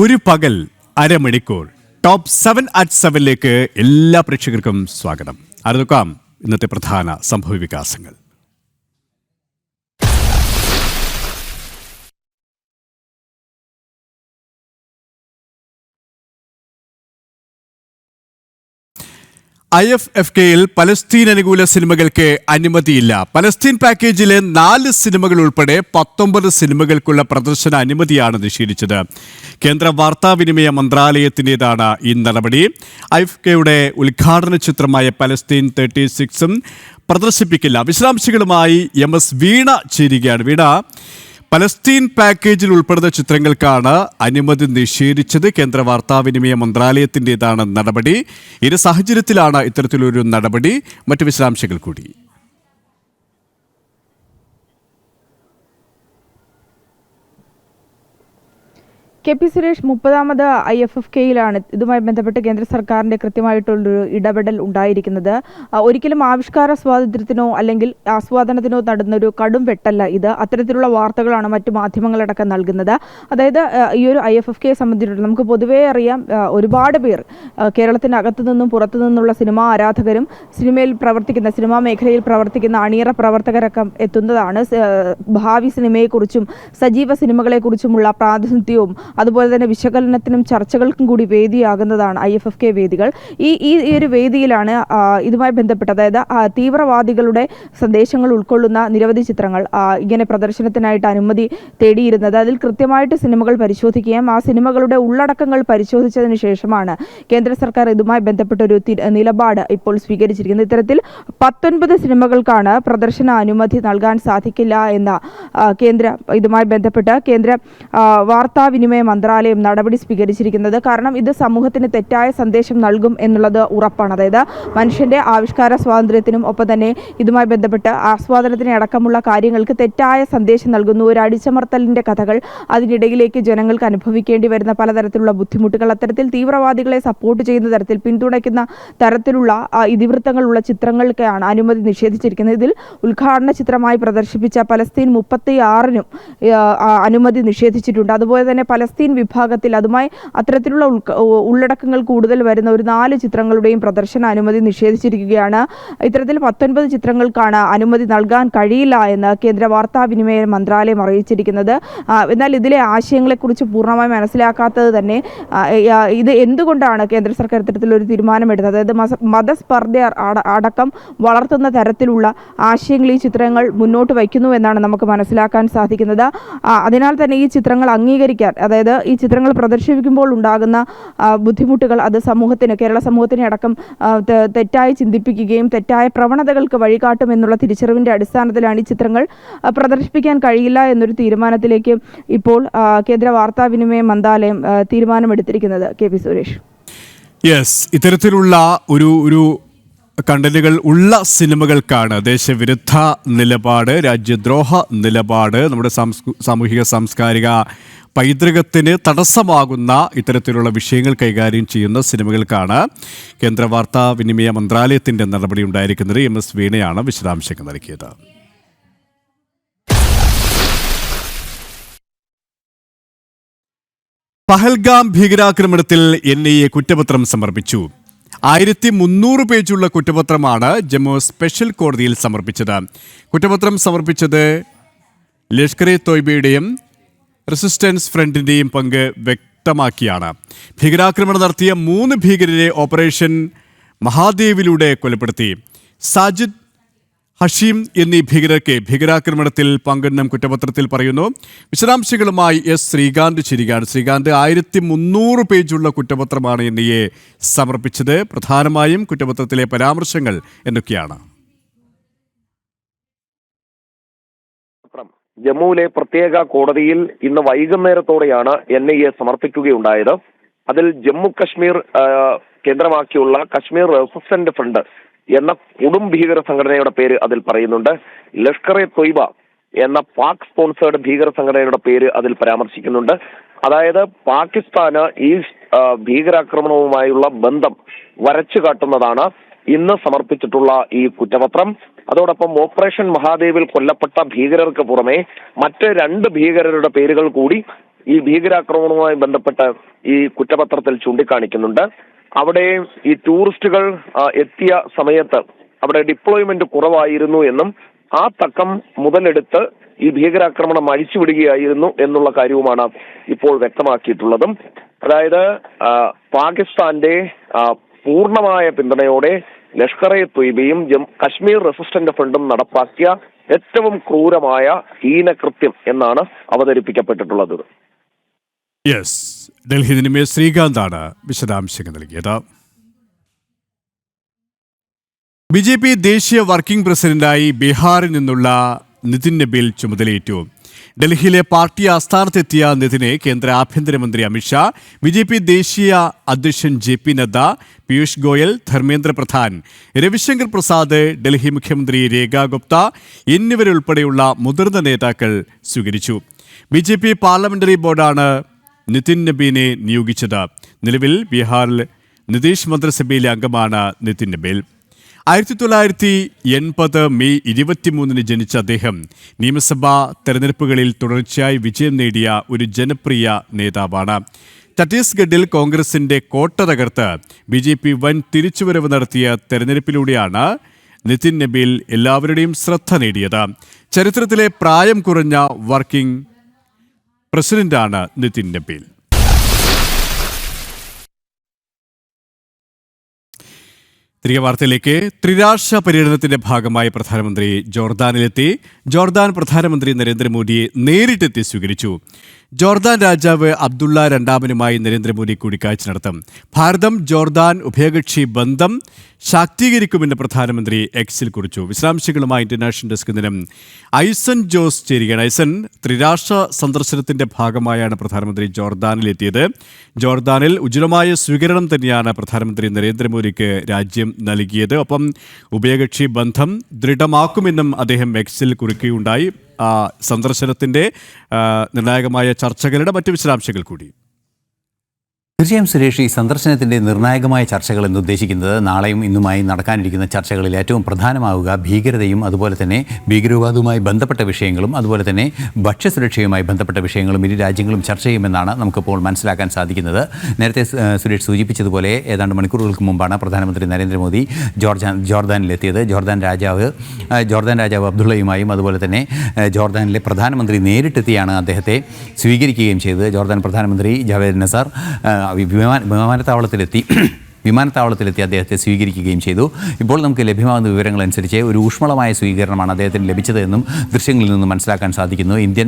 ഒരു പകൽ അരമണിക്കൂർ ടോപ്പ് 7 at 7 എല്ലാ പ്രേക്ഷകർക്കും സ്വാഗതം. അറിയാം ഇന്നത്തെ പ്രധാന സംഭവ വികാസങ്ങൾ. IFFKയിൽ പലസ്തീൻ അനുകൂല സിനിമകൾക്ക് അനുമതിയില്ല. പലസ്തീൻ പാക്കേജിലെ 4 സിനിമകൾ ഉൾപ്പെടെ 19 സിനിമകൾക്കുള്ള പ്രദർശന അനുമതിയാണ് നിഷേധിച്ചത്. കേന്ദ്ര വാർത്താവിനിമയ മന്ത്രാലയത്തിൻ്റെതാണ് ഈ നടപടി. IFFKയുടെ ഉദ്ഘാടന ചിത്രമായ പലസ്തീൻ 36 പ്രദർശിപ്പിക്കില്ല. വിശദാംശങ്ങളുമായി MS വീണ ചേരുകയാണ്. വീണ, പലസ്തീൻ പാക്കേജിൽ ഉൾപ്പെടുന്ന ചിത്രങ്ങൾക്കാണ് അനുമതി നിഷേധിച്ചത്. കേന്ദ്ര വാർത്താവിനിമയ മന്ത്രാലയത്തിൻ്റെതാണ് നടപടി. ഈ സാഹചര്യത്തിലാണ് ഇത്തരത്തിലൊരു നടപടി. മറ്റു വിശദാംശങ്ങൾ കൂടി. KP സുരേഷ്, 30ാമത് IFFKയിലാണ് ഇതുമായി ബന്ധപ്പെട്ട് കേന്ദ്ര സർക്കാരിന്റെ കൃത്യമായിട്ടുള്ളൊരു ഇടപെടൽ ഉണ്ടായിരിക്കുന്നത്. ഒരിക്കലും ആവിഷ്കാര സ്വാതന്ത്ര്യത്തിനോ അല്ലെങ്കിൽ ആസ്വാദനത്തിനോ നടന്നൊരു കടും വെട്ടല്ല ഇത്. അത്തരത്തിലുള്ള വാർത്തകളാണ് മറ്റു മാധ്യമങ്ങളടക്കം നൽകുന്നത്. അതായത് ഈ ഒരു IFFKയെ സംബന്ധിച്ചിടത്തോളം നമുക്ക് പൊതുവേ അറിയാം, ഒരുപാട് പേർ കേരളത്തിനകത്തു നിന്നും പുറത്തു നിന്നുള്ള സിനിമാ ആരാധകരും സിനിമയിൽ പ്രവർത്തിക്കുന്ന സിനിമാ മേഖലയിൽ പ്രവർത്തിക്കുന്ന അണിയറ പ്രവർത്തകരൊക്കെ എത്തുന്നതാണ്. ഭാവി സിനിമയെക്കുറിച്ചും സജീവ സിനിമകളെക്കുറിച്ചുമുള്ള പ്രാതിനിധ്യവും അതുപോലെ തന്നെ വിശകലനത്തിനും ചർച്ചകൾക്കും കൂടി വേദിയാകുന്നതാണ് IFFK വേദികൾ. ഈ ഒരു വേദിയിലാണ് ഇതുമായി ബന്ധപ്പെട്ട്, അതായത് തീവ്രവാദികളുടെ സന്ദേശങ്ങൾ ഉൾക്കൊള്ളുന്ന നിരവധി ചിത്രങ്ങൾ ഇങ്ങനെ പ്രദർശനത്തിനായിട്ട് അനുമതി തേടിയിരുന്നത്. അതിൽ കൃത്യമായിട്ട് സിനിമകൾ പരിശോധിക്കുകയും ആ സിനിമകളുടെ ഉള്ളടക്കങ്ങൾ പരിശോധിച്ചതിന് ശേഷമാണ് കേന്ദ്ര സർക്കാർ ഇതുമായി ബന്ധപ്പെട്ടൊരു നിലപാട് ഇപ്പോൾ സ്വീകരിച്ചിരിക്കുന്നത്. ഇത്തരത്തിൽ 19 സിനിമകൾക്കാണ് പ്രദർശന അനുമതി നൽകാൻ സാധിക്കില്ല എന്ന ഇതുമായി ബന്ധപ്പെട്ട് കേന്ദ്ര വാർത്താവിനിമയ മന്ത്രാലയം നടപടി സ്വീകരിച്ചിരിക്കുന്നത്. കാരണം ഇത് സമൂഹത്തിന് തെറ്റായ സന്ദേശം നൽകും എന്നുള്ളത് ഉറപ്പാണ്. അതായത് മനുഷ്യന്റെ ആവിഷ്കാര സ്വാതന്ത്ര്യത്തിനും ഒപ്പം തന്നെ ഇതുമായി ബന്ധപ്പെട്ട് ആസ്വാദനത്തിനെ അടക്കമുള്ള കാര്യങ്ങൾക്ക് തെറ്റായ സന്ദേശം നൽകുന്നു. ഒരു അടിച്ചമർത്തലിന്റെ കഥകൾ, അതിനിടയിലേക്ക് ജനങ്ങൾക്ക് അനുഭവിക്കേണ്ടി വരുന്ന പലതരത്തിലുള്ള ബുദ്ധിമുട്ടുകൾ, അത്തരത്തിൽ തീവ്രവാദികളെ സപ്പോർട്ട് ചെയ്യുന്ന തരത്തിൽ പിന്തുണയ്ക്കുന്ന തരത്തിലുള്ള ഇതിവൃത്തങ്ങളുള്ള ചിത്രങ്ങൾക്കാണ് അനുമതി നിഷേധിച്ചിരിക്കുന്നത്. ഇതിൽ ഉദ്ഘാടന ചിത്രമായി പ്രദർശിപ്പിച്ച പലസ്തീൻ 36-നും അനുമതി നിഷേധിച്ചിട്ടുണ്ട്. അതുപോലെ തന്നെ പലസ്തീൻ വിഭാഗത്തിൽ അത്തരത്തിലുള്ള ഉള്ളടക്കങ്ങൾ കൂടുതൽ വരുന്ന ഒരു 4 ചിത്രങ്ങളുടെയും പ്രദർശന അനുമതി നിഷേധിച്ചിരിക്കുകയാണ്. ഇത്തരത്തിൽ 19 ചിത്രങ്ങൾക്കാണ് അനുമതി നൽകാൻ കഴിയില്ല എന്ന് കേന്ദ്ര വാർത്താവിനിമയ മന്ത്രാലയം അറിയിച്ചിരിക്കുന്നത്. എന്നാൽ ഇതിലെ ആശയങ്ങളെക്കുറിച്ച് പൂർണ്ണമായി മനസ്സിലാക്കാത്തത് തന്നെ ഇത് എന്തുകൊണ്ടാണ് കേന്ദ്ര സർക്കാർ ഇത്തരത്തിലൊരു തീരുമാനമെടുത്തത്, അതായത് മതസ്പർദ്ധ അടക്കം വളർത്തുന്ന തരത്തിലുള്ള ആശയങ്ങൾ ഈ ചിത്രങ്ങൾ മുന്നോട്ട് വയ്ക്കുന്നു എന്നാണ് നമുക്ക് മനസ്സിലാക്കാൻ സാധിക്കുന്നത്. അതിനാൽ തന്നെ ഈ ചിത്രങ്ങൾ അംഗീകരിക്കാൻ, അതായത് ഈ ചിത്രങ്ങൾ പ്രദർശിപ്പിക്കുമ്പോൾ ഉണ്ടാകുന്ന ബുദ്ധിമുട്ടുകൾ അത് കേരള സമൂഹത്തിനെ അടക്കം തെറ്റായി ചിന്തിപ്പിക്കുകയും തെറ്റായ പ്രവണതകൾക്ക് വഴികാട്ടും എന്നുള്ള തിരിച്ചറിവിന്റെ അടിസ്ഥാനത്തിലാണ് ഈ ചിത്രങ്ങൾ പ്രദർശിപ്പിക്കാൻ കഴിയില്ല എന്നൊരു തീരുമാനത്തിലേക്ക് ഇപ്പോൾ കേന്ദ്ര വാർത്താവിനിമയ മന്ത്രാലയം തീരുമാനമെടുത്തിരിക്കുന്നത്. KP സുരേഷ്, ഇത്തരത്തിലുള്ള ഒരു കണ്ടന്റുകൾ ഉള്ള സിനിമകൾക്കാണ് ദേശവിരുദ്ധ നിലപാട്, രാജ്യദ്രോഹ നിലപാട്, നമ്മുടെ സാമൂഹിക സാംസ്കാരിക പൈതൃകത്തിന് തടസ്സമാകുന്ന ഇത്തരത്തിലുള്ള വിഷയങ്ങൾ കൈകാര്യം ചെയ്യുന്ന സിനിമകൾക്കാണ് കേന്ദ്ര വാർത്താവിനിമയ മന്ത്രാലയത്തിൻ്റെ നടപടി ഉണ്ടായിരിക്കുന്നത്. MS വീണയാണ് വിശദാംശങ്ങൾ നൽകിയത്. പഹൽഗാം ഭീകരാക്രമണത്തിൽ NIA കുറ്റപത്രം സമർപ്പിച്ചു. 1300 പേജുള്ള കുറ്റപത്രമാണ് ജമ്മു സ്പെഷ്യൽ കോടതിയിൽ സമർപ്പിച്ചത്. കുറ്റപത്രം സമർപ്പിച്ചത് ലഷ്കർ തോയ്ബയുടെയും റെസിസ്റ്റൻസ് ഫ്രണ്ടിൻ്റെയും പങ്ക് വ്യക്തമാക്കിയാണ്. ഭീകരാക്രമണം നടത്തിയ 3 ഭീകരരെ ഓപ്പറേഷൻ മഹാദേവിലൂടെ കൊലപ്പെടുത്തി. സാജിദ്, ഹഷീം എന്നീ ഭീകരർക്ക് ഭീകരാക്രമണത്തിൽ പങ്കെന്നും കുറ്റപത്രത്തിൽ പറയുന്നു. വിശദാംശങ്ങളുമായി ശ്രീകാന്ത് ചിരികാട്. ശ്രീകാന്ത്, 1300 പേജുള്ള കുറ്റപത്രമാണ് NIA സമർപ്പിച്ചത്. പ്രധാനമായും കുറ്റപത്രത്തിലെ പരാമർശങ്ങൾ എന്തൊക്കെയാണ്? ജമ്മുവിലെ പ്രത്യേക കോടതിയിൽ ഇന്ന് വൈകുന്നേരത്തോടെയാണ് NIA സമർപ്പിക്കുകയുണ്ടായത്. അതിൽ ജമ്മു കശ്മീർ കേന്ദ്രമാക്കിയുള്ള കശ്മീർ റെസിസ്റ്റന്റ് ഫ്രണ്ട് എന്ന കൊടും ഭീകര സംഘടനയുടെ പേര് അതിൽ പറയുന്നുണ്ട്. ലഷ്കർ തോയ്ബ എന്ന പാക് സ്പോൺസേർഡ് ഭീകര സംഘടനയുടെ പേര് അതിൽ പരാമർശിക്കുന്നുണ്ട്. അതായത് പാകിസ്ഥാന് ഈ ഭീകരാക്രമണവുമായുള്ള ബന്ധം വരച്ചു കാട്ടുന്നതാണ് ഇന്ന് സമർപ്പിച്ചിട്ടുള്ള ഈ കുറ്റപത്രം. അതോടൊപ്പം ഓപ്പറേഷൻ മഹാദേവിൽ കൊല്ലപ്പെട്ട ഭീകരർക്ക് പുറമെ മറ്റ് 2 ഭീകരരുടെ പേരുകൾ കൂടി ഈ ഭീകരാക്രമണവുമായി ബന്ധപ്പെട്ട് ഈ കുറ്റപത്രത്തിൽ ചൂണ്ടിക്കാണിക്കുന്നുണ്ട്. അവിടെ ഈ ടൂറിസ്റ്റുകൾ എത്തിയ സമയത്ത് അവിടെ ഡിപ്ലോയ്മെന്റ് കുറവായിരുന്നു എന്നും ആ തക്കം മുതലെടുത്ത് ഈ ഭീകരാക്രമണം അഴിച്ചുവിടുകയായിരുന്നു എന്നുള്ള കാര്യവുമാണ് ഇപ്പോൾ വ്യക്തമാക്കിയിട്ടുള്ളതും. അതായത് പാകിസ്ഥാന്റെ പൂർണ്ണമായ പിന്തുണയോടെ ലഷ്കർ-എ ത്വയ്ബയും കശ്മീർ റെസിസ്റ്റന്റ് ഫ്രണ്ടും നടപ്പാക്കിയ ഏറ്റവും ക്രൂരമായ ഹീനകൃത്യം എന്നാണ് അവതരിപ്പിക്കപ്പെട്ടിട്ടുള്ളത്. യെസ്, ഡൽഹി നിന്നുമേ ശ്രീകാന്താണ് വിശദാംശങ്ങൾ നൽകിയത്. BJP ദേശീയ വർക്കിംഗ് പ്രസിഡന്റായി ബീഹാറിൽ നിന്നുള്ള നിതിൻ നബീൽ ചുമതലയേറ്റു. ഡൽഹിയിലെ പാർട്ടി ആസ്ഥാനത്തെത്തിയ നിതിനെ കേന്ദ്ര ആഭ്യന്തരമന്ത്രി അമിത്ഷാ, BJP ദേശീയ അധ്യക്ഷൻ JP നദ്ദ, പീയൂഷ് ഗോയൽ, ധർമ്മേന്ദ്ര പ്രധാൻ, രവിശങ്കർ പ്രസാദ്, ഡൽഹി മുഖ്യമന്ത്രി രേഖ ഗുപ്ത എന്നിവരുൾപ്പെടെയുള്ള മുതിർന്ന നേതാക്കൾ സ്വീകരിച്ചു. BJP പാർലമെന്ററി ബോർഡാണ് നിതിൻ നബീനെ നിയോഗിച്ചത്. നിലവിൽ ബീഹാറിൽ നിതീഷ് മന്ത്രിസഭയിലെ അംഗമാണ് നിതിൻ നബീൽ. 1980 മെയ് 23 ജനിച്ച അദ്ദേഹം നിയമസഭാ തെരഞ്ഞെടുപ്പുകളിൽ തുടർച്ചയായി വിജയം നേടിയ ഒരു ജനപ്രിയ നേതാവാണ്. ഛത്തീസ്ഗഡിൽ കോൺഗ്രസിന്റെ കോട്ട തകർത്ത് BJP വൻ തിരിച്ചുവരവ് നടത്തിയ തെരഞ്ഞെടുപ്പിലൂടെയാണ് നിതിൻ നബീൽ എല്ലാവരുടെയും ശ്രദ്ധ നേടിയത്. ചരിത്രത്തിലെ പ്രായം കുറഞ്ഞ വർക്കിംഗ് പ്രസിഡന്റാണ് നിതിൻ നബീൽ. തിരികെ വാർത്തയിലേക്ക്. ത്രിരാഷ്ട്ര പര്യടനത്തിന്റെ ഭാഗമായി പ്രധാനമന്ത്രി ജോർദാനിലെത്തി. ജോർദാൻ പ്രധാനമന്ത്രി നരേന്ദ്രമോദിയെ നേരിട്ടെത്തി സ്വീകരിച്ചു. ജോർദാൻ രാജാവ് അബ്ദുള്ള രണ്ടാമനുമായി നരേന്ദ്രമോദി കൂടിക്കാഴ്ച നടത്തും. ഭാരതം ജോർദാൻ ഉഭയകക്ഷി ബന്ധം ശാക്തീകരിക്കുമെന്ന് പ്രധാനമന്ത്രി എക്സിൽ കുറിച്ചു. വിശദാംശങ്ങളുമായി ഇന്റർനാഷണൽ ഡെസ്കിൽ നിന്നും ഐസൻ ജോസ് ചേരുകയാണ്. ഐസൻ, ത്രിരാഷ്ട്ര സന്ദർശനത്തിന്റെ ഭാഗമായാണ് പ്രധാനമന്ത്രി ജോർദാനിലെത്തിയത്. ജോർദാനിൽ ഉജ്ജ്വലമായ സ്വീകരണം തന്നെയാണ് പ്രധാനമന്ത്രി നരേന്ദ്രമോദിക്ക് രാജ്യം നൽകിയത്. ഒപ്പം ഉഭയകക്ഷി ബന്ധം ദൃഢമാക്കുമെന്നും അദ്ദേഹം എക്സിൽ കുറിക്കുകയുണ്ടായി. സന്ദർശനത്തിന്റെ നിർണായകമായ ചർച്ചകളുടെ മറ്റ് വിശദാംശങ്ങൾ കൂടി. തീർച്ചയായും സുരേഷ്, ഈ സന്ദർശനത്തിൻ്റെ നിർണായകമായ ചർച്ചകൾ എന്ന് ഉദ്ദേശിക്കുന്നത് നാളെയും ഇന്നുമായി നടക്കാനിരിക്കുന്ന ചർച്ചകളിൽ ഏറ്റവും പ്രധാനമാവുക ഭീകരതയും അതുപോലെ തന്നെ ഭീകരവാദവുമായി ബന്ധപ്പെട്ട വിഷയങ്ങളും അതുപോലെ തന്നെ ഭക്ഷ്യസുരക്ഷയുമായി ബന്ധപ്പെട്ട വിഷയങ്ങളും ഇരു രാജ്യങ്ങളും ചർച്ച ചെയ്യുമെന്നാണ് നമുക്കിപ്പോൾ മനസ്സിലാക്കാൻ സാധിക്കുന്നത്. നേരത്തെ സുരേഷ് സൂചിപ്പിച്ചതുപോലെ ഏതാണ്ട് മണിക്കൂറുകൾക്ക് മുമ്പാണ് പ്രധാനമന്ത്രി നരേന്ദ്രമോദി ജോർദാനിലെത്തിയത്. ജോർദാൻ രാജാവ് അബ്ദുള്ളയുമായും അതുപോലെ തന്നെ ജോർദാനിലെ പ്രധാനമന്ത്രി നേരിട്ടെത്തിയാണ് അദ്ദേഹത്തെ സ്വീകരിക്കുകയും ചെയ്തത്. ജോർദാൻ പ്രധാനമന്ത്രി ജാവേദ് നസാർ വിമാനത്താവളത്തിലെത്തി അദ്ദേഹത്തെ സ്വീകരിക്കുകയും ചെയ്തു. ഇപ്പോൾ നമുക്ക് ലഭ്യമാകുന്ന വിവരങ്ങളനുസരിച്ച് ഒരു ഊഷ്മളമായ സ്വീകരണമാണ് അദ്ദേഹത്തിന് ലഭിച്ചതെന്നും ദൃശ്യങ്ങളിൽ നിന്ന് മനസ്സിലാക്കാൻ സാധിക്കുന്നു. ഇന്ത്യൻ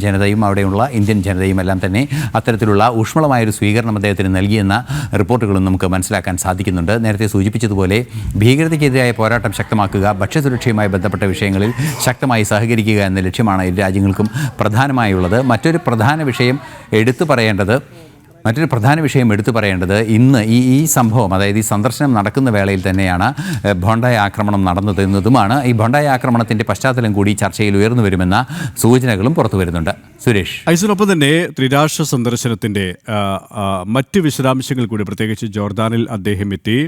ജനതയും അവിടെയുള്ള ഇന്ത്യൻ ജനതയും എല്ലാം തന്നെ അത്തരത്തിലുള്ള ഊഷ്മളമായൊരു സ്വീകരണം അദ്ദേഹത്തിന് നൽകിയെന്ന റിപ്പോർട്ടുകളും നമുക്ക് മനസ്സിലാക്കാൻ സാധിക്കുന്നുണ്ട്. നേരത്തെ സൂചിപ്പിച്ചതുപോലെ ഭീകരതയ്ക്കെതിരായ പോരാട്ടം ശക്തമാക്കുക, ഭക്ഷ്യസുരക്ഷയുമായി ബന്ധപ്പെട്ട വിഷയങ്ങളിൽ ശക്തമായി സഹകരിക്കുക എന്ന ലക്ഷ്യമാണ് ഇരു രാജ്യങ്ങൾക്കും പ്രധാനമായുള്ളത്. മറ്റൊരു പ്രധാന വിഷയം എടുത്തു പറയേണ്ടത് ഇന്ന് ഈ സംഭവം, അതായത് ഈ സന്ദർശനം നടക്കുന്ന വേളയിൽ തന്നെയാണ് ഭോണ്ടായ ആക്രമണം നടന്നത് എന്നതുമാണ്. ഈ ഭോണ്ടായ ആക്രമണത്തിൻ്റെ പശ്ചാത്തലം കൂടി ചർച്ചയിൽ ഉയർന്നു വരുമെന്ന സൂചനകളും പുറത്തു വരുന്നുണ്ട്. സുരേഷ്, ഐസനൊപ്പം തന്നെ ത്രിരാഷ്ട്ര സന്ദർശനത്തിന്റെ മറ്റ് വിശദാംശങ്ങൾ കൂടി, പ്രത്യേകിച്ച് ജോർദാനിൽ അദ്ദേഹം എത്തി.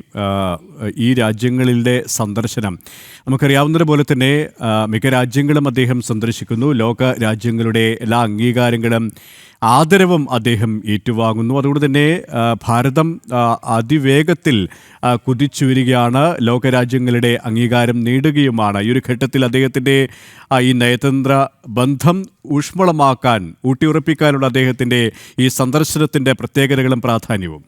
ഈ രാജ്യങ്ങളിലെ സന്ദർശനം നമുക്കറിയാവുന്നതുപോലെ തന്നെ മിക്ക രാജ്യങ്ങളും അദ്ദേഹം സന്ദർശിക്കുന്നു. ലോക രാജ്യങ്ങളുടെ എല്ലാ അംഗീകാരങ്ങളും ആദരവും അദ്ദേഹം ഏറ്റുവാങ്ങുന്നു. അതുകൊണ്ട് തന്നെ ഭാരതം അതിവേഗത്തിൽ കുതിച്ചുവരികയാണ്, ലോകരാജ്യങ്ങളുടെ അംഗീകാരം നേടുകയുമാണ്. ഈ ഒരു ഘട്ടത്തിൽ അദ്ദേഹത്തിൻ്റെ ഈ നയതന്ത്ര ബന്ധം ഊഷ്മളമാക്കാൻ, ഊട്ടിയുറപ്പിക്കാനുള്ള അദ്ദേഹത്തിൻ്റെ ഈ സന്ദർശനത്തിൻ്റെ പ്രത്യേകതകളും പ്രാധാന്യവും.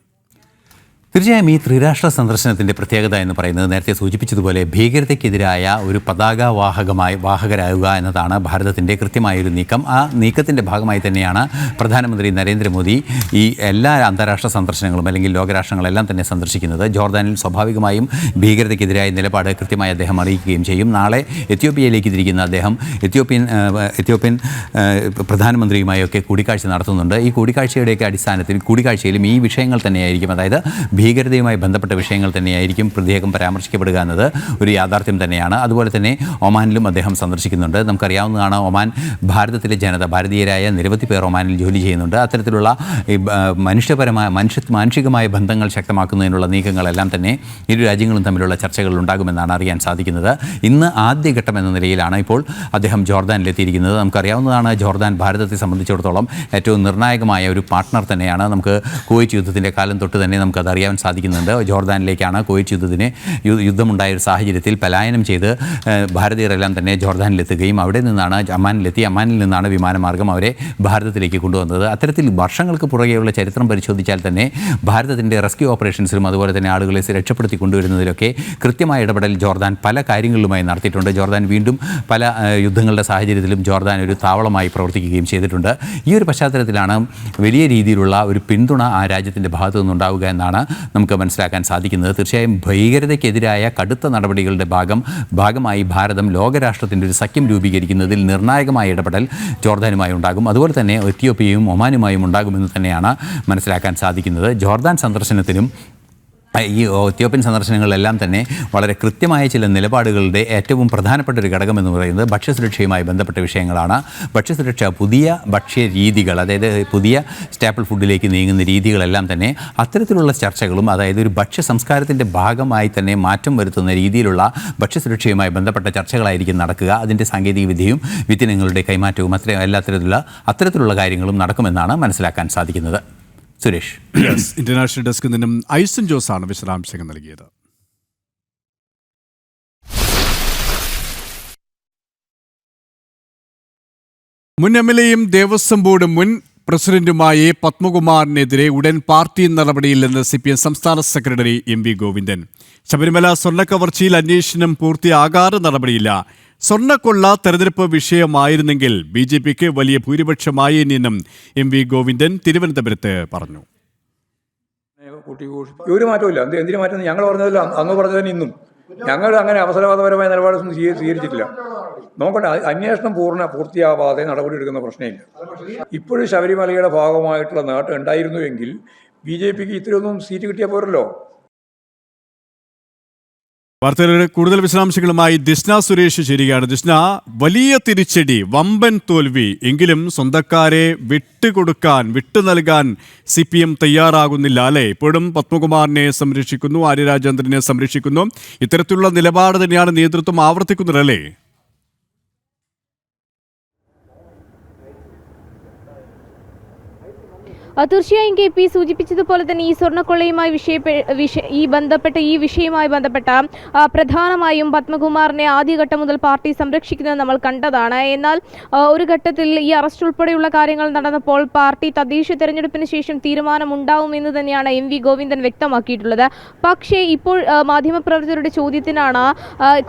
തീർച്ചയായും ഈ ത്രിരാഷ്ട്ര സന്ദർശനത്തിൻ്റെ പ്രത്യേകത എന്ന് പറയുന്നത് നേരത്തെ സൂചിപ്പിച്ചതുപോലെ ഭീകരതയ്ക്കെതിരായ ഒരു വാഹകരാകുക എന്നതാണ് ഭാരതത്തിൻ്റെ കൃത്യമായൊരു നീക്കം. ആ നീക്കത്തിൻ്റെ ഭാഗമായി തന്നെയാണ് പ്രധാനമന്ത്രി നരേന്ദ്രമോദി ഈ എല്ലാ അന്താരാഷ്ട്ര സന്ദർശനങ്ങളും അല്ലെങ്കിൽ ലോകരാഷ്ട്രങ്ങളെല്ലാം തന്നെ സന്ദർശിക്കുന്നത്. ജോർദാനിൽ സ്വാഭാവികമായും ഭീകരതയ്ക്കെതിരായ നിലപാട് കൃത്യമായി അദ്ദേഹം അറിയിക്കുകയും ചെയ്യും. നാളെ എത്യോപ്യയിലേക്ക് തിരിക്കുന്ന അദ്ദേഹം എത്യോപ്യൻ പ്രധാനമന്ത്രിയുമായൊക്കെ കൂടിക്കാഴ്ച നടത്തുന്നുണ്ട്. ഈ കൂടിക്കാഴ്ചയുടെയൊക്കെ അടിസ്ഥാനത്തിൽ കൂടിക്കാഴ്ചയിലും ഈ വിഷയങ്ങൾ തന്നെയായിരിക്കും. അതായത് ഭീകരതയുമായി ബന്ധപ്പെട്ട വിഷയങ്ങൾ തന്നെയായിരിക്കും പ്രത്യേകം പരാമർശിക്കപ്പെടുക എന്നത് ഒരു യാഥാർത്ഥ്യം തന്നെയാണ്. അതുപോലെ തന്നെ ഒമാനിലും അദ്ദേഹം സന്ദർശിക്കുന്നുണ്ട്. നമുക്കറിയാവുന്നതാണ്, ഒമാൻ ഭാരതത്തിലെ ജനത, ഭാരതീയരായ നിരവധി പേർ ഒമാനിൽ ജോലി ചെയ്യുന്നുണ്ട്. അത്തരത്തിലുള്ള മാനുഷികമായ ബന്ധങ്ങൾ ശക്തമാക്കുന്നതിനുള്ള നീക്കങ്ങളെല്ലാം തന്നെ ഇരു രാജ്യങ്ങളും തമ്മിലുള്ള ചർച്ചകൾ ഉണ്ടാകുമെന്നാണ് അറിയാൻ സാധിക്കുന്നത്. ഇന്ന് ആദ്യഘട്ടം എന്ന നിലയിലാണ് ഇപ്പോൾ അദ്ദേഹം ജോർദാനിലെത്തിയിരിക്കുന്നത്. നമുക്കറിയാവുന്നതാണ്, ജോർദാൻ ഭാരതത്തെ സംബന്ധിച്ചിടത്തോളം ഏറ്റവും നിർണായകമായ ഒരു പാർട്ട്ണർ തന്നെയാണ്. നമുക്ക് കുവൈറ്റ് യുദ്ധത്തിൻ്റെ കാലം തൊട്ട് തന്നെ നമുക്കത് അറിയാൻ സാധിക്കുന്നുണ്ട്. ജോർദാനിലേക്കാണ് കുവൈറ്റ് യുദ്ധമുണ്ടായ ഒരു സാഹചര്യത്തിൽ പലായനം ചെയ്ത് ഭാരതീയരെല്ലാം തന്നെ ജോർദാനിലെത്തുകയും അവിടെ നിന്നാണ് അമ്മാനിൽ നിന്നാണ് വിമാനമാർഗം അവരെ ഭാരതത്തിലേക്ക് കൊണ്ടുവന്നത്. അത്തരത്തിൽ വർഷങ്ങൾക്ക് പുറകെയുള്ള ചരിത്രം പരിശോധിച്ചാൽ തന്നെ ഭാരതത്തിൻ്റെ റെസ്ക്യൂ ഓപ്പറേഷൻസിലും അതുപോലെ തന്നെ ആളുകളെ രക്ഷപ്പെടുത്തി കൊണ്ടുവരുന്നതിലൊക്കെ കൃത്യമായ ഇടപെടൽ ജോർദാൻ പല കാര്യങ്ങളിലുമായി നടത്തിയിട്ടുണ്ട്. ജോർദാൻ വീണ്ടും പല യുദ്ധങ്ങളുടെ സാഹചര്യത്തിലും ജോർദാൻ ഒരു താവളമായി പ്രവർത്തിക്കുകയും ചെയ്തിട്ടുണ്ട്. ഈ ഒരു പശ്ചാത്തലത്തിലാണ് വലിയ രീതിയിലുള്ള ഒരു പിന്തുണ ആ രാജ്യത്തിൻ്റെ ഭാഗത്തു നിന്നുണ്ടാവുക എന്നാണ് നമുക്ക് മനസ്സിലാക്കാൻ സാധിക്കുന്നത്. തീർച്ചയായും ഭീകരതയ്ക്കെതിരായ കടുത്ത നടപടികളുടെ ഭാഗമായി ഭാരതം ലോകരാഷ്ട്രത്തിൻ്റെ ഒരു സഖ്യം രൂപീകരിക്കുന്നതിൽ നിർണായകമായ ഇടപെടൽ ജോർദാനുമായി ഉണ്ടാകും. അതുപോലെ തന്നെ എത്യോപ്യയും ഒമാനുമായും ഉണ്ടാകുമെന്ന് തന്നെയാണ് മനസ്സിലാക്കാൻ സാധിക്കുന്നത്. ജോർദാൻ സന്ദർശനത്തിനും ഈ എത്യോപ്യൻ സന്ദർശനങ്ങളിലെല്ലാം തന്നെ വളരെ കൃത്യമായ ചില നിലപാടുകളുടെ ഏറ്റവും പ്രധാനപ്പെട്ട ഒരു ഘടകമെന്ന് പറയുന്നത് ഭക്ഷ്യസുരക്ഷയുമായി ബന്ധപ്പെട്ട വിഷയങ്ങളാണ്. ഭക്ഷ്യസുരക്ഷ, പുതിയ ഭക്ഷ്യ രീതികൾ, അതായത് പുതിയ സ്റ്റാപ്പിൾ ഫുഡിലേക്ക് നീങ്ങുന്ന രീതികളെല്ലാം തന്നെ അത്തരത്തിലുള്ള ചർച്ചകളും, അതായത് ഒരു ഭക്ഷ്യ സംസ്കാരത്തിൻ്റെ ഭാഗമായി തന്നെ മാറ്റം വരുത്തുന്ന രീതിയിലുള്ള ഭക്ഷ്യസുരക്ഷയുമായി ബന്ധപ്പെട്ട ചർച്ചകളായിരിക്കും നടക്കുക. അതിൻ്റെ സാങ്കേതികവിദ്യയും വിത്തിനങ്ങളുടെ കൈമാറ്റവും അത്തരത്തിലുള്ള കാര്യങ്ങളും നടക്കുമെന്നാണ് മനസ്സിലാക്കാൻ സാധിക്കുന്നത്. സുരേഷ്, ഇന്റർനാഷണൽ ഡെസ്കിൽ നിന്നും ഐസൻ ജോസാണ് വിശദാംശങ്ങൾ നൽകിയത്. മുൻ എംഎൽഎയും ദേവസ്വം ബോർഡ് മുൻ പ്രസിഡന്റുമായ പത്മകുമാറിനെതിരെ ഉടൻ പാർട്ടി നടപടിയില്ലെന്ന് CPM സംസ്ഥാന സെക്രട്ടറി MV ഗോവിന്ദൻ. ശബരിമല സ്വർണ്ണക്കവർച്ചയിൽ അന്വേഷണം പൂർത്തിയാകാതെ നടപടിയില്ല. സ്വർണ്ണക്കൊള്ള തെരഞ്ഞെടുപ്പ് വിഷയമായിരുന്നെങ്കിൽ BJPക്ക് വലിയ ഭൂരിപക്ഷമായെന്നും MV ഗോവിന്ദൻ തിരുവനന്തപുരത്ത് പറഞ്ഞു. ഒരു മാറ്റമില്ല. എന്തിനു മാറ്റം? ഞങ്ങൾ പറഞ്ഞതില്ല, അങ്ങ് പറഞ്ഞതിന് ഇന്നും ഞങ്ങൾ അങ്ങനെ അവസരവാദപരമായ നിലപാടൊന്നും സ്വീകരിച്ചിട്ടില്ല. നോക്കട്ടെ, അന്വേഷണം പൂർത്തിയാവാതെ നടപടിയെടുക്കുന്ന പ്രശ്നമില്ല. ഇപ്പോഴും ശബരിമലയുടെ ഭാഗമായിട്ടുള്ള നേട്ടം ഉണ്ടായിരുന്നുവെങ്കിൽ BJPക്ക് ഇത്രയൊന്നും സീറ്റ് കിട്ടിയാൽ പോരല്ലോ. വാർത്തകളുടെ കൂടുതൽ വിശദാംശങ്ങളുമായി ദിസ്ന സുരേഷ് ചേരുകയാണ്. ദിസ്ന, വലിയ തിരിച്ചടി, വമ്പൻ തോൽവി, എങ്കിലും സ്വന്തക്കാരെ വിട്ടു നൽകാൻ CPM തയ്യാറാകുന്നില്ല അല്ലേ? ഇപ്പോഴും പത്മകുമാറിനെ സംരക്ഷിക്കുന്നു, ആര്യ രാജേന്ദ്രനെ സംരക്ഷിക്കുന്നു. ഇത്തരത്തിലുള്ള നിലപാട് തന്നെയാണ് നേതൃത്വം ആവർത്തിക്കുന്നത് അല്ലേ? തീർച്ചയായും KP സൂചിപ്പിച്ചതുപോലെ തന്നെ ഈ സ്വർണ്ണക്കൊള്ളയുമായി ബന്ധപ്പെട്ട ഈ വിഷയവുമായി ബന്ധപ്പെട്ട പ്രധാനമായും പത്മകുമാറിനെ ആദ്യഘട്ടം മുതൽ പാർട്ടി സംരക്ഷിക്കുന്നത് നമ്മൾ കണ്ടതാണ്. എന്നാൽ ഒരു ഘട്ടത്തിൽ ഈ അറസ്റ്റ് ഉൾപ്പെടെയുള്ള കാര്യങ്ങൾ നടന്നപ്പോൾ പാർട്ടി തദ്ദേശ തെരഞ്ഞെടുപ്പിന് ശേഷം തീരുമാനമുണ്ടാവുമെന്ന് തന്നെയാണ് MV ഗോവിന്ദൻ വ്യക്തമാക്കിയിട്ടുള്ളത്. പക്ഷേ ഇപ്പോൾ മാധ്യമപ്രവർത്തകരുടെ ചോദ്യത്തിനാണ്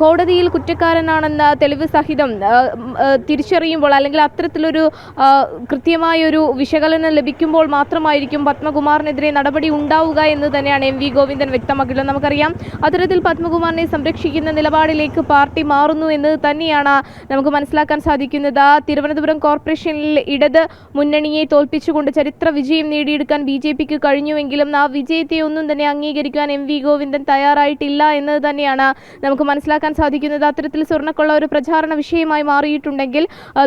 കോടതിയിൽ കുറ്റക്കാരനാണെന്ന തെളിവ് സഹിതം തിരിച്ചറിയുമ്പോൾ, അല്ലെങ്കിൽ അത്തരത്തിലൊരു കൃത്യമായൊരു വിശകലനം ലഭിക്കുമ്പോൾ മാത്രമായിരിക്കും പത്മകുമാറിനെതിരെ നടപടി ഉണ്ടാവുക എന്ന് തന്നെയാണ് MV ഗോവിന്ദൻ വ്യക്തമാക്കിയിട്ടുള്ളത്. നമുക്കറിയാം, അത്തരത്തിൽ പത്മകുമാറിനെ സംരക്ഷിക്കുന്ന നിലപാടിലേക്ക് പാർട്ടി മാറുന്നു എന്ന് തന്നെയാണ് നമുക്ക് മനസ്സിലാക്കാൻ സാധിക്കുന്നത്. തിരുവനന്തപുരം കോർപ്പറേഷനിൽ ഇടത് മുന്നണിയെ തോൽപ്പിച്ചുകൊണ്ട് ചരിത്ര വിജയം നേടിയെടുക്കാൻ BJPക്ക് കഴിഞ്ഞുവെങ്കിലും ആ വിജയത്തെ ഒന്നും തന്നെ അംഗീകരിക്കാൻ MV ഗോവിന്ദൻ തയ്യാറായിട്ടില്ല എന്ന് തന്നെയാണ് നമുക്ക് മനസ്സിലാക്കാൻ സാധിക്കുന്നത്. അത്തരത്തിൽ സ്വർണ്ണക്കൊള്ള ഒരു പ്രചാരണ വിഷയമായി മാറിയിട്ടുണ്ടെങ്കിൽ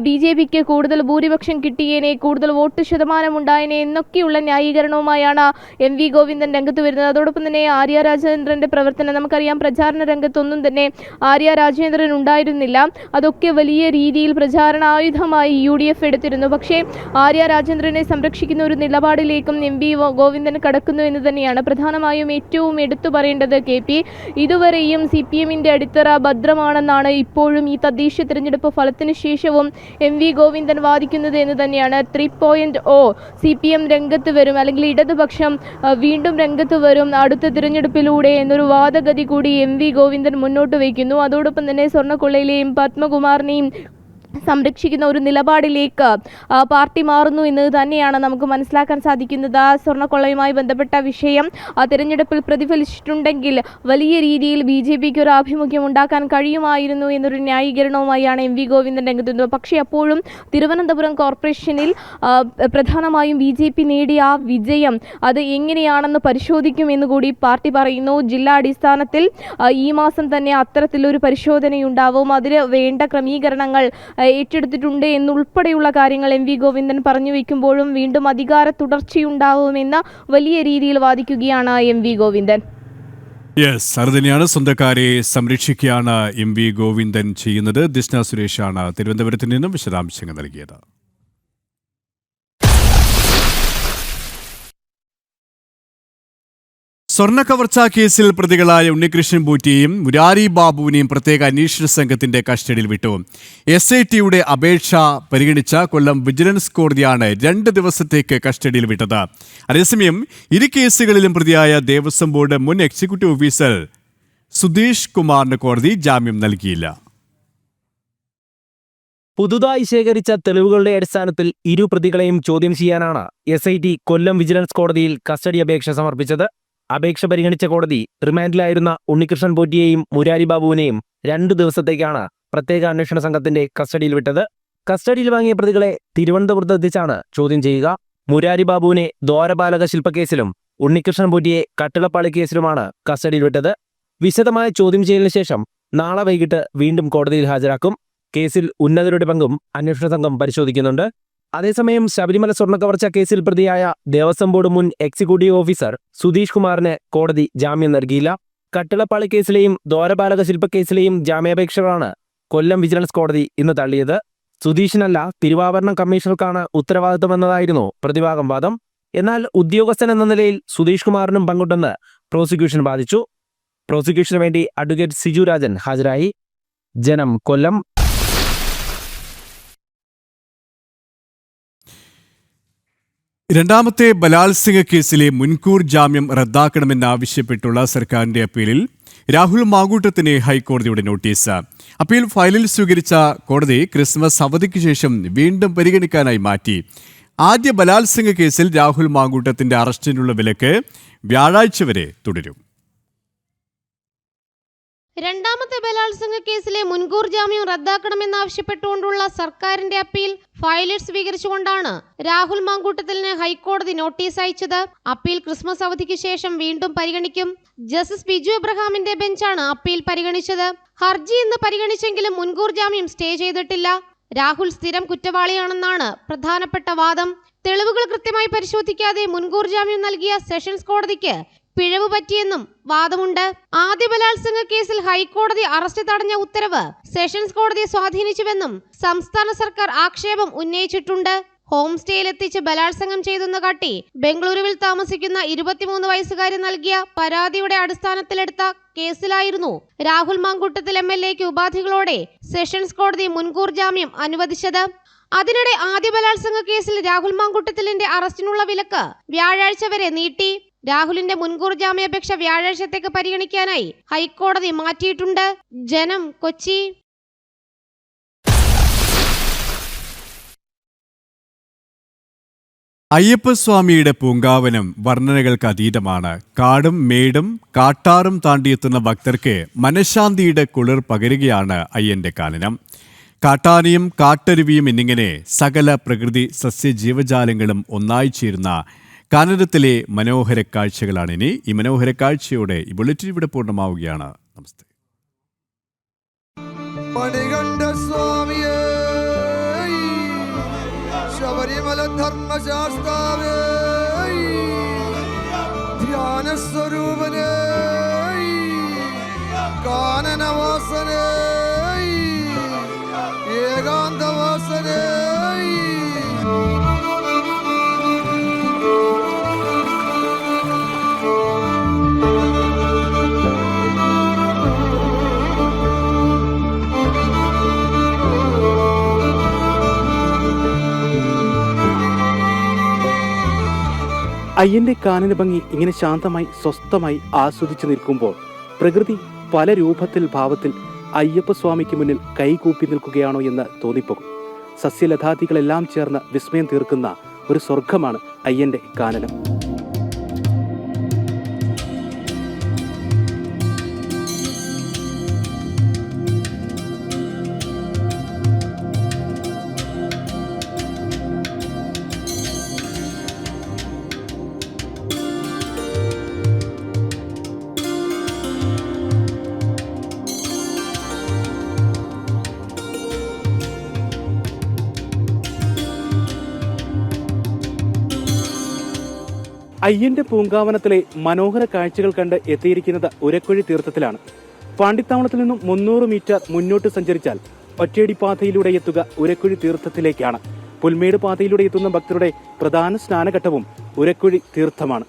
BJPക്ക് കൂടുതൽ ഭൂരിപക്ഷം കിട്ടിയേനെ, കൂടുതൽ വോട്ട് ശതമാനം ഉണ്ടായേനെ എന്നൊക്കെയുള്ള ന്യായീകരണവുമായാണ് MV ഗോവിന്ദൻ രംഗത്ത് വരുന്നത്. അതോടൊപ്പം തന്നെ ആര്യ രാജേന്ദ്രന്റെ പ്രവർത്തനം നമുക്കറിയാം. പ്രചാരണ രംഗത്തൊന്നും തന്നെ ആര്യ രാജേന്ദ്രൻ ഉണ്ടായിരുന്നില്ല. അതൊക്കെ വലിയ രീതിയിൽ പ്രചാരണ ആയുധമായി UDF എടുത്തിരുന്നു. പക്ഷേ ആര്യ രാജേന്ദ്രനെ സംരക്ഷിക്കുന്ന ഒരു നിലപാടിലേക്കും MV ഗോവിന്ദൻ കടക്കുന്നു എന്ന് തന്നെയാണ് പ്രധാനമായും ഏറ്റവും എടുത്തു പറയേണ്ടത്. KP, ഇതുവരെയും CPMന്റെ അടിത്തറ ഭദ്രമാണെന്നാണ് ഇപ്പോഴും ഈ തദ്ദേശ തിരഞ്ഞെടുപ്പ് ഫലത്തിന് ശേഷവും MV ഗോവിന്ദൻ വാദിക്കുന്നത് എന്ന് തന്നെയാണ്. 3.0 CPM രംഗത്ത് വരും, അല്ലെങ്കിൽ ഇടതുപക്ഷം വീണ്ടും രംഗത്ത് വരും അടുത്ത തിരഞ്ഞെടുപ്പിലൂടെ എന്നൊരു വാദഗതി കൂടി MV ഗോവിന്ദൻ മുന്നോട്ട് വയ്ക്കുന്നു. അതോടൊപ്പം തന്നെ സ്വർണ്ണക്കൊള്ളയിലെയും പത്മകുമാറിനെയും സംരക്ഷിക്കുന്ന ഒരു നിലപാടിലേക്ക് പാർട്ടി മാറുന്നു എന്ന് തന്നെയാണ് നമുക്ക് മനസ്സിലാക്കാൻ സാധിക്കുന്നത്. സ്വർണ്ണക്കൊള്ളയുമായി ബന്ധപ്പെട്ട വിഷയം തിരഞ്ഞെടുപ്പിൽ പ്രതിഫലിച്ചിട്ടുണ്ടെങ്കിൽ വലിയ രീതിയിൽ BJPക്ക് ഒരു ആഭിമുഖ്യം ഉണ്ടാക്കാൻ കഴിയുമായിരുന്നു എന്നൊരു ന്യായീകരണവുമായാണ് MV ഗോവിന്ദൻ രംഗത്തുന്നത്. പക്ഷേ അപ്പോഴും തിരുവനന്തപുരം കോർപ്പറേഷനിൽ പ്രധാനമായും BJP നേടിയ ആ വിജയം അത് എങ്ങനെയാണെന്ന് പരിശോധിക്കുമെന്ന് കൂടി പാർട്ടി പറയുന്നു. ജില്ലാ അടിസ്ഥാനത്തിൽ ഈ മാസം തന്നെ അത്തരത്തിലൊരു പരിശോധനയുണ്ടാവും. അതിന് വേണ്ട ക്രമീകരണങ്ങൾ ഏറ്റെടുത്തിട്ടുണ്ട് എന്നുൾപ്പെടെയുള്ള കാര്യങ്ങൾ MV ഗോവിന്ദൻ പറഞ്ഞു വയ്ക്കുമ്പോഴും വീണ്ടും അധികാര തുടർച്ചയുണ്ടാവുമെന്ന വലിയ രീതിയിൽ വാദിക്കുകയാണ് MV ഗോവിന്ദൻ. യെസ്, അത് തന്നെയാണ്. സ്വന്തക്കാരെ സംരക്ഷിക്കുകയാണ് MV ഗോവിന്ദൻ ചെയ്യുന്നത്. ദിഷ്ണ സുരേഷാണ് തിരുവനന്തപുരത്ത് നിന്നും വിശദാംശങ്ങൾ നൽകിയത്. സ്വർണ്ണ കവർച്ചാ കേസിൽ പ്രതികളായ ഉണ്ണികൃഷ്ണൻ പൂറ്റിയെയും മുരാരി ബാബുവിനെയും പ്രത്യേക അന്വേഷണ സംഘത്തിന്റെ കസ്റ്റഡിയിൽ വിട്ടു. SITയുടെ അപേക്ഷ പരിഗണിച്ച കൊല്ലം വിജിലൻസ് കോടതിയാണ് 2 ദിവസത്തേക്ക് കസ്റ്റഡിയിൽ വിട്ടത്. അതേസമയം ഇരു കേസുകളിലും പ്രതിയായ ദേവസ്വം ബോർഡ് മുൻ എക്സിക്യൂട്ടീവ് ഓഫീസർ സുധീഷ് കുമാറിന് കോടതി ജാമ്യം നൽകിയില്ല. പുതുതായി ശേഖരിച്ച തെളിവുകളുടെ അടിസ്ഥാനത്തിൽ ഇരു പ്രതികളെയും ചോദ്യം ചെയ്യാനാണ് SIT കൊല്ലം വിജിലൻസ് കോടതിയിൽ കസ്റ്റഡി അപേക്ഷ സമർപ്പിച്ചത്. അപേക്ഷ പരിഗണിച്ച കോടതി റിമാൻഡിലായിരുന്ന ഉണ്ണികൃഷ്ണൻ പോറ്റിയെയും മുരാരി ബാബുവിനെയും 2 ദിവസത്തേക്കാണ് പ്രത്യേക അന്വേഷണ സംഘത്തിന്റെ കസ്റ്റഡിയിൽ വിട്ടത്. കസ്റ്റഡിയിൽ വാങ്ങിയ പ്രതികളെ തിരുവനന്തപുരത്ത് എത്തിച്ചാണ് ചോദ്യം ചെയ്യുക. മുരാരി ബാബുവിനെ ദ്വാരപാലക ശില്പക്കേസിലും ഉണ്ണികൃഷ്ണൻ പോറ്റിയെ കട്ടിളപ്പാളി കേസിലുമാണ് കസ്റ്റഡിയിൽ വിട്ടത്. വിശദമായ ചോദ്യം ചെയ്യലിന് ശേഷം നാളെ വൈകിട്ട് വീണ്ടും കോടതിയിൽ ഹാജരാക്കും. കേസിൽ ഉന്നതരുടെ പങ്കും അന്വേഷണ സംഘം പരിശോധിക്കുന്നുണ്ട്. അതേസമയം ശബരിമല സ്വർണ്ണക്കവർച്ച കേസിൽ പ്രതിയായ ദേവസ്വം ബോർഡ് മുൻ എക്സിക്യൂട്ടീവ് ഓഫീസർ സുധീഷ് കുമാറിന് കോടതി ജാമ്യം നൽകിയില്ല. കട്ടിളപ്പാളി കേസിലെയും ദ്വാരപാലക ശില്പക്കേസിലെയും ജാമ്യാപേക്ഷകളാണ് കൊല്ലം വിജിലൻസ് കോടതി ഇന്ന് തള്ളിയത്. സുധീഷിനല്ല, തിരുവാഭരണം കമ്മീഷണർക്കാണ് ഉത്തരവാദിത്തമെന്നതായിരുന്നു പ്രതിഭാഗം വാദം. എന്നാൽ ഉദ്യോഗസ്ഥൻ എന്ന നിലയിൽ സുധീഷ് കുമാറിനും പങ്കുണ്ടെന്ന് പ്രോസിക്യൂഷൻ വാദിച്ചു. പ്രോസിക്യൂഷന് വേണ്ടി അഡ്വക്കേറ്റ് സിജു രാജൻ ഹാജരായി. ജനം, കൊല്ലം. രണ്ടാമത്തെ ബലാത്സംഗ കേസിലെ മുൻകൂർ ജാമ്യം റദ്ദാക്കണമെന്നാവശ്യപ്പെട്ടുള്ള സർക്കാരിന്റെ അപ്പീലിൽ രാഹുൽ മാങ്കൂട്ടത്തിന് ഹൈക്കോടതിയുടെ നോട്ടീസ്. അപ്പീൽ ഫയലിൽ സ്വീകരിച്ച കോടതി ക്രിസ്മസ് അവധിക്ക് ശേഷം വീണ്ടും പരിഗണിക്കാനായി മാറ്റി. ആദ്യ ബലാത്സംഗ കേസിൽ രാഹുൽ മാങ്കൂട്ടത്തിന്റെ അറസ്റ്റിനുള്ള വിലക്ക് വ്യാഴാഴ്ച വരെ തുടരും. രണ്ടാമത്തെ ബലാത്സംഗ കേസിലെ മുൻകൂർ ജാമ്യം റദ്ദാക്കണമെന്നാവശ്യപ്പെട്ടുകൊണ്ടുള്ള സർക്കാരിന്റെ അപ്പീൽ ഫയലിൽ സ്വീകരിച്ചുകൊണ്ടാണ് രാഹുൽ മാങ്കൂട്ടത്തിന് ഹൈക്കോടതി നോട്ടീസ് അയച്ചത്. അപ്പീൽ ക്രിസ്മസ് അവധിക്ക് ശേഷം വീണ്ടും പരിഗണിക്കും. ജസ്റ്റിസ് ബിജു എബ്രഹാമിന്റെ ബെഞ്ചാണ് അപ്പീൽ പരിഗണിച്ചത്. ഹർജി ഇന്ന് പരിഗണിച്ചെങ്കിലും മുൻകൂർ ജാമ്യം സ്റ്റേ ചെയ്തിട്ടില്ല. രാഹുൽ സ്ഥിരം കുറ്റവാളിയാണെന്നാണ് പ്രധാനപ്പെട്ട വാദം. തെളിവുകൾ കൃത്യമായി പരിശോധിക്കാതെ മുൻകൂർ ജാമ്യം നൽകിയ സെഷൻസ് കോടതിക്ക് പിഴവ് പറ്റിയെന്നും വാദമുണ്ട്. ആദ്യ ബലാത്സംഗ കേസിൽ ഹൈക്കോടതി അറസ്റ്റ് തടഞ്ഞ ഉത്തരവ് സെഷൻസ് കോടതിയെ സ്വാധീനിച്ചുവെന്നും സംസ്ഥാന സർക്കാർ ആക്ഷേപം ഉന്നയിച്ചിട്ടുണ്ട്. ഹോം സ്റ്റേയിലെത്തിച്ച് ബലാത്സംഗം ചെയ്തെന്ന് കാട്ടി ബംഗളൂരുവിൽ താമസിക്കുന്ന 23 വയസ്സുകാരി നൽകിയ പരാതിയുടെ അടിസ്ഥാനത്തിലെടുത്ത കേസിലായിരുന്നു രാഹുൽ മാങ്കൂട്ടത്തിൽ MLAക്ക് ഉപാധികളോടെ സെഷൻസ് കോടതി മുൻകൂർ ജാമ്യം അനുവദിച്ചത്. അതിനിടെ ആദ്യ ബലാത്സംഗ കേസിൽ രാഹുൽ മാങ്കൂട്ടത്തിലിന്റെ അറസ്റ്റിനുള്ള വിലക്ക് വ്യാഴാഴ്ച വരെ നീട്ടി. രാഹുലിന്റെ മുൻകൂർ ജാമ്യാപേക്ഷ വ്യാഴാഴ്ചത്തേക്ക് പരിഗണിക്കാനായി ഹൈക്കോടതി മാറ്റിയിട്ടുണ്ട്. ജനം, കൊച്ചി. അയ്യപ്പസ്വാമിയുടെ പൂങ്കാവനം വർണ്ണനകൾക്ക് അതീതമാണ്. കാടും മേടും കാട്ടാറും താണ്ടിയെത്തുന്ന ഭക്തർക്ക് മനഃശാന്തിയുടെ കുളിർ പകരുകയാണ് അയ്യന്റെ കാനനം. കാട്ടാനയും കാട്ടരുവിയും എന്നിങ്ങനെ സകല പ്രകൃതി സസ്യജീവജാലങ്ങളും ഒന്നായി ചേരുന്ന കാനനത്തിലെ മനോഹര കാഴ്ചകളാണിനി. ഈ മനോഹര കാഴ്ചയോടെ ഈ ബുള്ളറ്റിൻ ഇവിടെ പൂർണ്ണമാവുകയാണ്. നമസ്തേ. മണികണ്ഠസ്വാമിയേ, ശബരിമല ധർമ്മശാസ്താവേ, ധ്യാനസ്വരൂപനേ, കാനനവാസനേ, ഏകാന്തവാസനേ. അയ്യന്റെ കാനന ഭംഗി ഇങ്ങനെ ശാന്തമായി സ്വസ്ഥമായി ആസ്വദിച്ചു നിൽക്കുമ്പോൾ പ്രകൃതി പല രൂപത്തിൽ ഭാവത്തിൽ അയ്യപ്പസ്വാമിക്ക് മുന്നിൽ കൈകൂപ്പി നിൽക്കുകയാണോ എന്ന് തോന്നിപ്പോകും. സസ്യലതാദികളെല്ലാം ചേർന്ന് വിസ്മയം തീർക്കുന്ന ഒരു സ്വർഗമാണ് അയ്യന്റെ കാനനം. അയ്യന്റെ പൂങ്കാവനത്തിലെ മനോഹര കാഴ്ചകൾ കണ്ട് എത്തിയിരിക്കുന്നത് ഉരക്കുഴി തീർത്ഥത്തിലാണ്. പാണ്ടിത്താവളത്തിൽ നിന്നും 300 മീറ്റർ മുന്നോട്ട് സഞ്ചരിച്ചാൽ ഒറ്റയടി പാതയിലൂടെ എത്തുക ഉരക്കുഴി തീർത്ഥത്തിലേക്കാണ്. പുൽമേട് പാതയിലൂടെ എത്തുന്ന ഭക്തരുടെ പ്രധാന സ്നാനഘട്ടവും ഉരക്കുഴി തീർത്ഥമാണ്.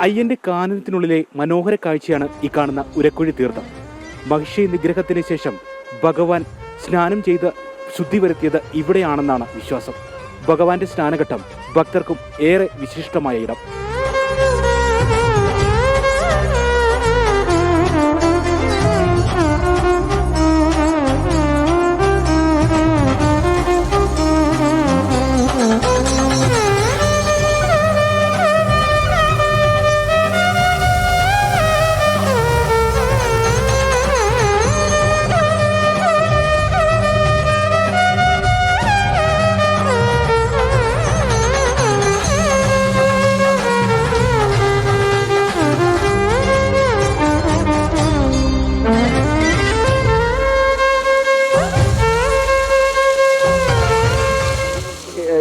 അയ്യന്റെ കാനനത്തിനുള്ളിലെ മനോഹര കാഴ്ചയാണ് ഈ കാണുന്ന ഉരക്കുഴി തീർത്ഥം. മഹിഷി നിഗ്രഹത്തിന് ശേഷം ഭഗവാൻ സ്നാനം ചെയ്ത് ശുദ്ധി വരുത്തിയത് ഇവിടെയാണെന്നാണ് വിശ്വാസം. ഭഗവാന്റെ സ്നാനഘട്ടം ഭക്തർക്കും ഏറെ വിശിഷ്ടമായ ഇടം.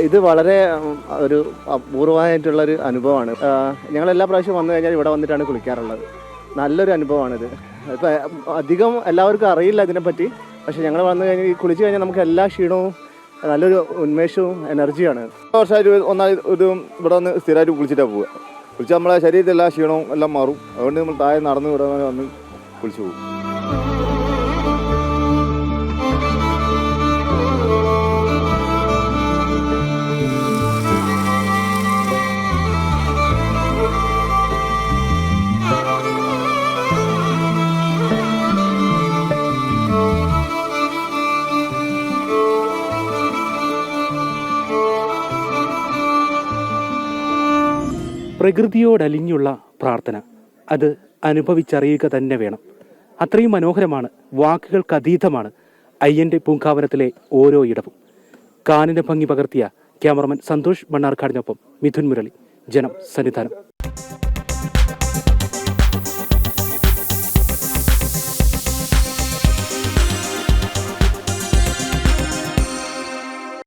ഇത് വളരെ ഒരു അപൂർവമായിട്ടുള്ളൊരു അനുഭവമാണ്. ഞങ്ങൾ എല്ലാ പ്രാവശ്യവും വന്നു കഴിഞ്ഞാൽ ഇവിടെ വന്നിട്ടാണ് കുളിക്കാറുള്ളത്. നല്ലൊരു അനുഭവമാണിത്. ഇപ്പം അധികം എല്ലാവർക്കും അറിയില്ല ഇതിനെപ്പറ്റി. പക്ഷേ ഞങ്ങൾ വന്നു കഴിഞ്ഞാൽ ഈ കുളിച്ച് കഴിഞ്ഞാൽ നമുക്ക് എല്ലാ ക്ഷീണവും നല്ലൊരു ഉന്മേഷവും എനർജിയാണ്. വർഷമായിട്ട് ഇവിടെ വന്ന് സ്ഥിരമായിട്ട് കുളിച്ചിട്ടാണ് പോവുക. കുളിച്ചാൽ നമ്മളെ ശരീരത്തിൽ എല്ലാ ക്ഷീണവും എല്ലാം മാറും. അതുകൊണ്ട് നമ്മൾ താഴെ നടന്ന് ഇവിടെ വന്ന് കുളിച്ചു പോകും. പ്രകൃതിയോടലിഞ്ഞുള്ള പ്രാർത്ഥന അത് അനുഭവിച്ചറിയുക തന്നെ വേണം. അത്രയും മനോഹരമാണ്, വാക്കുകൾക്കതീതമാണ് അയ്യന്റെ പൂങ്കാവനത്തിലെ ഓരോ ഇടവും. കാനന ഭംഗി പകർത്തിയ ക്യാമറമാൻ സന്തോഷ് മണ്ണാർക്കാടിനൊപ്പം മിഥുൻ മുരളി, ജനം സന്നിധാനം.